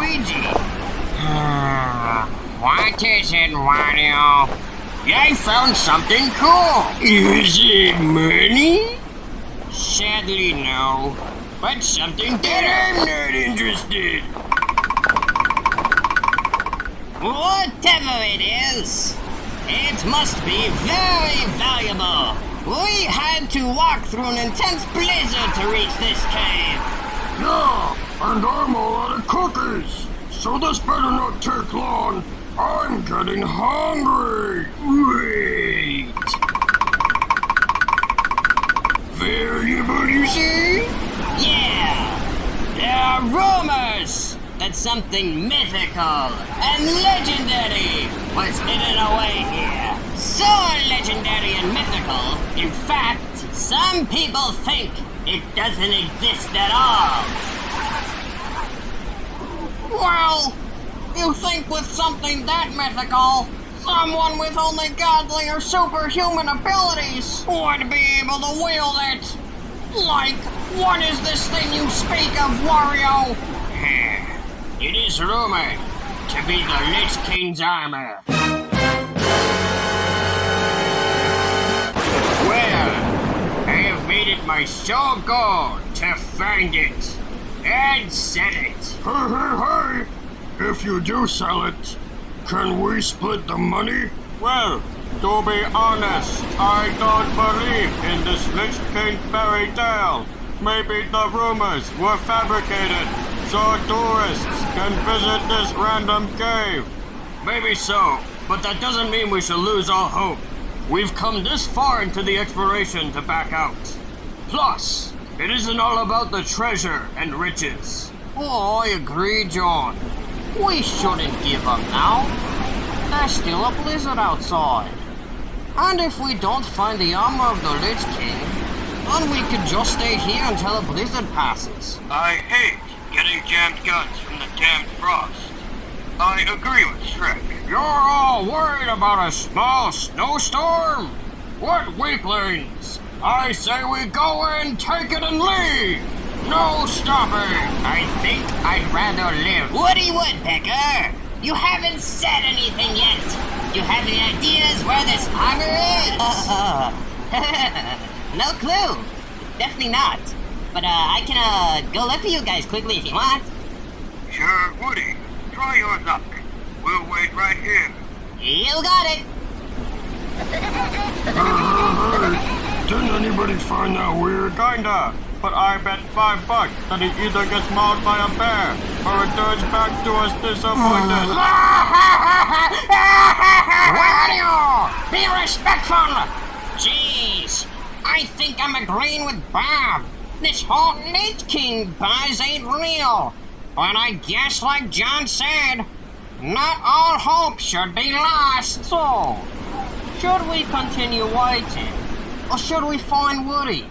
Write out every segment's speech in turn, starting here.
Luigi. What is it, Wario? I found something cool. Is it money? Sadly, no. But something that I'm not interested. Whatever it is, it must be very valuable. We had to walk through an intense blizzard to reach this cave. Yeah, and I'm all out of cookies, so this better not take long. I'm getting hungry. Wait. Valuable, you say? Yeah, there are rumors that something mythical and legendary was hidden away here. So legendary and mythical, in fact, some people think it doesn't exist at all. Well, you think with something that mythical, someone with only godly or superhuman abilities would be able to wield it? Like, what is this thing you speak of, Wario? It is rumored to be the Lich King's armor. Well, I have made it my sole goal to find it and sell it. Hey. If you do sell it, can we split the money? Well, to be honest, I don't believe in this Lich King fairy tale. Maybe the rumors were fabricated so tourists can visit this random cave. Maybe so, but that doesn't mean we should lose all hope. We've come this far into the exploration to back out. Plus, it isn't all about the treasure and riches. Oh, I agree, John. We shouldn't give up now. There's still a blizzard outside. And if we don't find the armor of the Lich King, then we could just stay here until the blizzard passes. I hate getting jammed guns from the damned frost. I agree with Shrek. You're all worried about a small snowstorm? What weaklings! I say we go in, take it, and leave! No stopping! I think I'd rather live. Woody Woodpecker, you haven't said anything yet. You have any ideas where this armor is? No clue. Definitely not. But I can go look for you guys quickly if you want. Sure, Woody. Try your luck. We'll wait right here. You got it. Hey, didn't anybody find that weird? Kinda. But I bet $5 that he either gets mauled by a bear or returns back to us disappointed. Wario! Be respectful! Jeez, I think I'm agreeing with Bob. This whole Lich King buzz ain't real. But I guess like John said, not all hope should be lost. So, should we continue waiting? Or should we find Woody?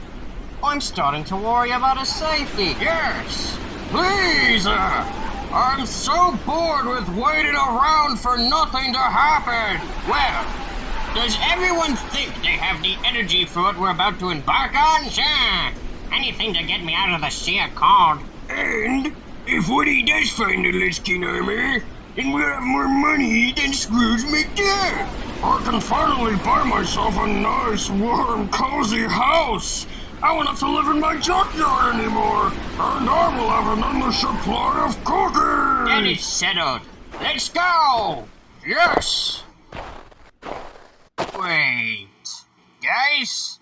I'm starting to worry about his safety. Yes, please. I'm so bored with waiting around for nothing to happen. Well, does everyone think they have the energy for what we're about to embark on? Sure. Anything to get me out of the sheer cold. And if Woody does find the Lich King armor, then we'll have more money than Scrooge McDuck. I can finally buy myself a nice, warm, cozy house. I won't have to live in my junkyard anymore, and I will have an endless supply of cookies. Then it's settled. Let's go! Yes! Wait. Guys?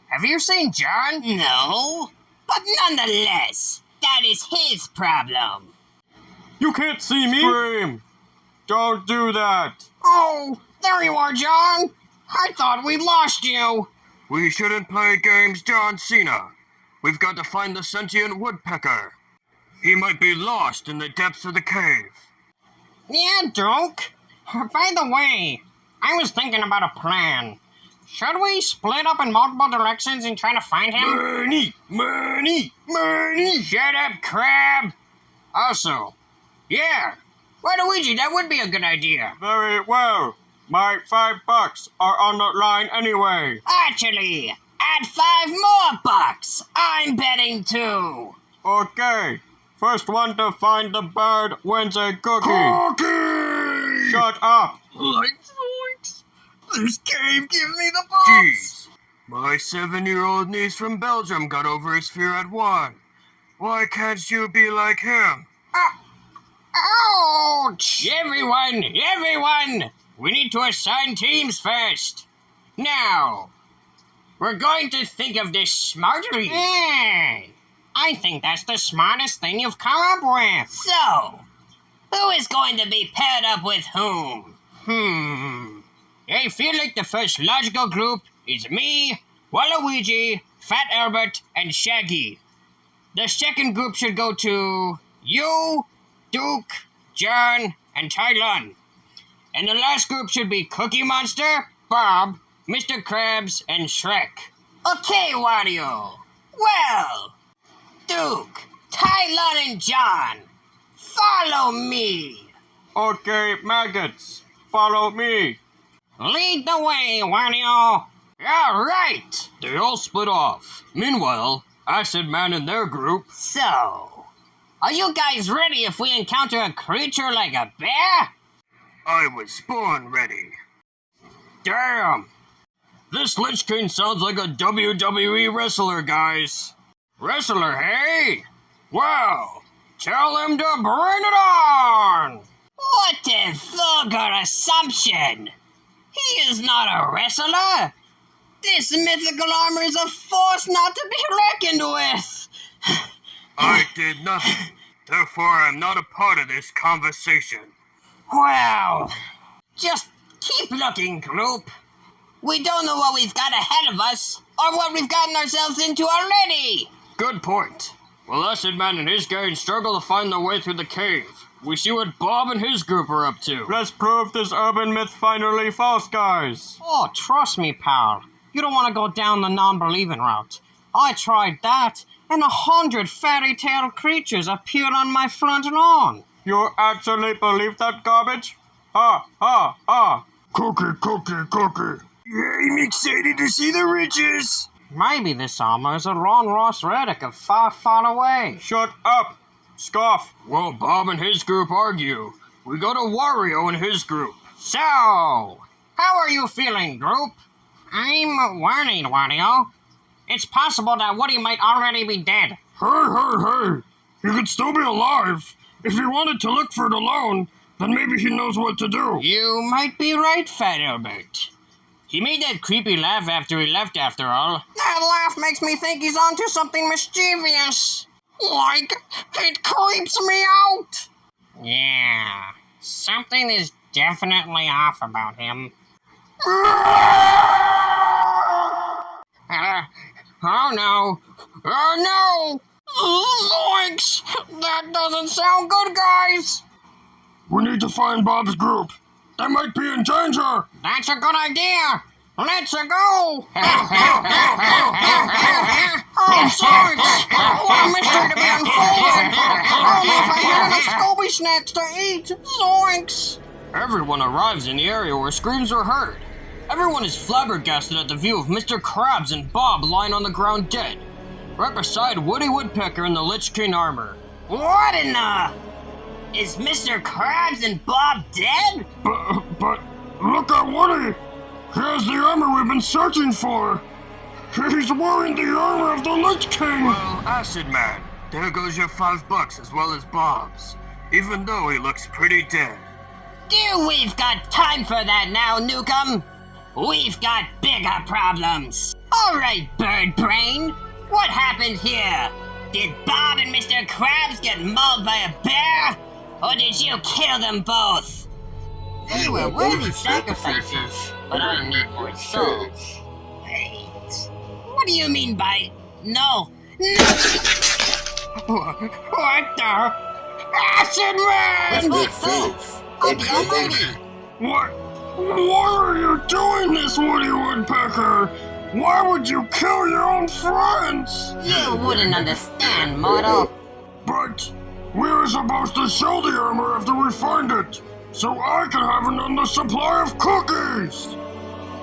Have you seen John? No. But nonetheless, that is his problem. You can't see me! Scream! Don't do that! Oh, there you are, John! I thought we'd lost you! We shouldn't play games, John Cena. We've got to find the sentient woodpecker. He might be lost in the depths of the cave. Yeah, Doke. By the way, I was thinking about a plan. Should we split up in multiple directions and try to find him? Money! Shut up, crab! Also, yeah, why Luigi, that would be a good idea. Very well. My $5 are on the line anyway. Actually, add $5 more. I'm betting too. Okay, First one to find the bird wins a cookie. Cookie! Shut up. Zoinks! This cave gives me the bumps! Jeez. My 7-year-old niece from Belgium got over his fear at 1. Why can't you be like him? Ouch! Everyone! We need to assign teams first. Now, we're going to think of this smartly. Hey, I think that's the smartest thing you've come up with. So, who is going to be paired up with whom? I feel like the first logical group is me, Waluigi, Fat Albert, and Shaggy. The second group should go to you, Duke, John, and Tylon. And the last group should be Cookie Monster, Bob, Mr. Krabs, and Shrek. Okay, Wario. Well, Duke, Tylon, and John, follow me. Okay, maggots, follow me. Lead the way, Wario. All right. They all split off. Meanwhile, Acid Man and their group. So, are you guys ready if we encounter a creature like a bear? I was born ready. Damn. This Lich King sounds like a WWE wrestler, guys. Wrestler, hey? Well, tell him to bring it on. What a vulgar assumption! He is not a wrestler! This mythical armor is a force not to be reckoned with! I did nothing. Therefore, I'm not a part of this conversation. Well, just keep looking, group. We don't know what we've got ahead of us, or what we've gotten ourselves into already! Good point. Well, Acid Man and his gang struggle to find their way through the cave. We see what Bob and his group are up to. Let's prove this urban myth finally false, guys. Oh, trust me, pal. You don't want to go down the non-believing route. I tried that, and 100 fairy tale creatures appeared on my front lawn. You actually believe that garbage? Ha. Cookie. I'm excited to see the riches! Maybe this armor is a Ron Ross relic of far, far away. Shut up. Scoff. Well, Bob and his group argue. We go to Wario and his group. So, how are you feeling, group? I'm worried, Wario. It's possible that Woody might already be dead. Hey. He could still be alive. If he wanted to look for it alone, then maybe he knows what to do. You might be right, Fat Albert. He made that creepy laugh after he left, after all. That laugh makes me think he's onto something mischievous. Like, it creeps me out. Yeah, something is definitely off about him. Oh no! Zoinks! That doesn't sound good, guys! We need to find Bob's group. They might be in danger. That's a good idea! Let's go! Oh, zoinks! What a mystery to be unfolded! Only if I had enough Scooby snacks to eat! Zoinks! Everyone arrives in the area where screams are heard. Everyone is flabbergasted at the view of Mr. Krabs and Bob lying on the ground dead, right beside Woody Woodpecker in the Lich King armor. What in the... Is Mr. Krabs and Bob dead? But look at Woody. He has the armor we've been searching for. He's wearing the armor of the Lich King. Well, Acid Man, there goes your $5 as well as Bob's, even though he looks pretty dead. We've got time for that now, Nukem. We've got bigger problems. All right, Bird Brain. What happened here? Did Bob and Mr. Krabs get mauled by a bear? Or did you kill them both? They were worthy sacrifices, but I need more souls. Wait. What do you mean by... No. What the... Acid Man! With faith of the Almighty. Why are you doing this, Woody Woodpecker? Why would you kill your own friends? You wouldn't understand, mortal. But we were supposed to sell the armor after we find it, so I can have an endless supply of cookies.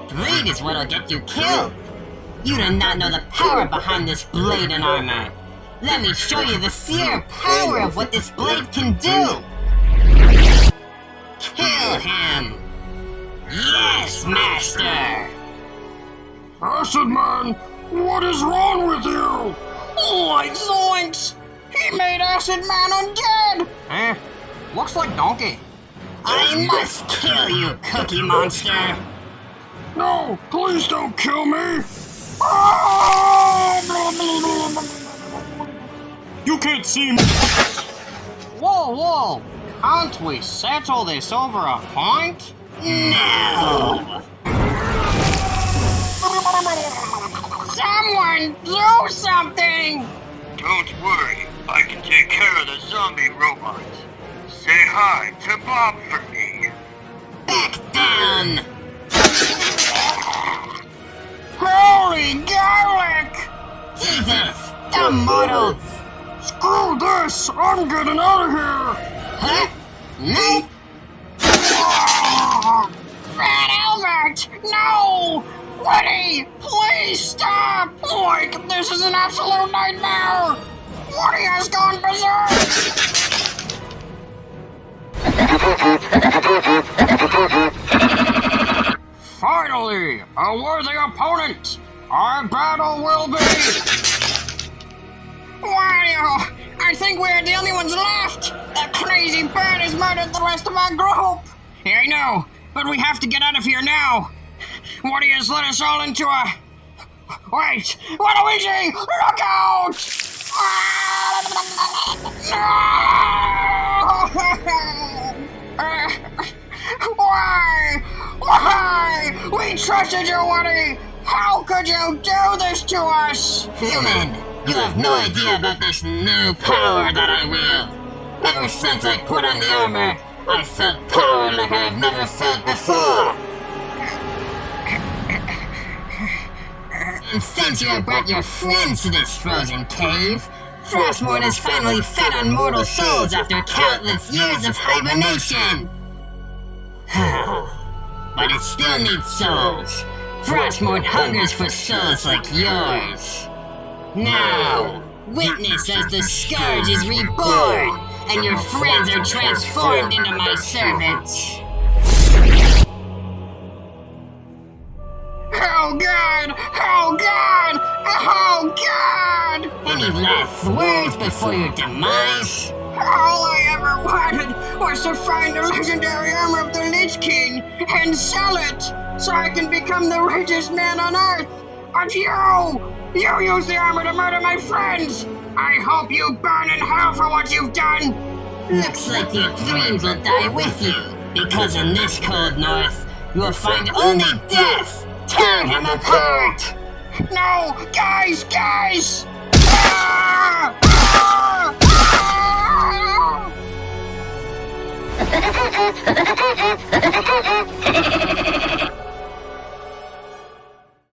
Greed is what'll get you killed. You do not know the power behind this blade and armor. Let me show you the sheer power of what this blade can do! Kill him! Yes, Master! Acid Man, what is wrong with you? Like zoinks! He made Acid Man undead! Looks like Donkey. I must kill you, Cookie Monster! No, please don't kill me! You can't see me! Whoa! Can't we settle this over a pint? No! Someone do something! Don't worry, I can take care of the zombie robots. Say hi to Bob for me. Back down! Holy garlic! Jesus! The mortals! Screw this! I'm getting out of here! Huh? No! Fat Albert! No! Woody! Please stop! Like, this is an absolute nightmare! Woody has gone berserk! Finally! A worthy opponent! Our battle will be... Wario! I think we're the only ones left! That crazy bird has murdered the rest of our group! Yeah, I know, but we have to get out of here now! Woody has led us all into a... Wait! Waluigi! Look out! Why? We trusted you, Woody! How could you do this to us? Human, you have no idea about this new power that I wield. Ever since I put on the armor, I felt power like I have never felt before. And since you have brought your friends to this frozen cave, Frostmourne has finally fed on mortal souls after countless years of hibernation. But it still needs souls. Frostmourne hungers for souls like yours. Now, witness as the Scourge is reborn, and your friends are transformed into my servants. Oh God! Oh God! Oh God! Any last words before your demise? All I ever wanted was to find the legendary armor of the Lich King and sell it so I can become the richest man on Earth. But you used the armor to murder my friends. I hope you burn in hell for what you've done. Looks like your dreams will die with you, because in this cold north, you will find only death. Tear him apart! No! Guys! Ah! Ah! Ah!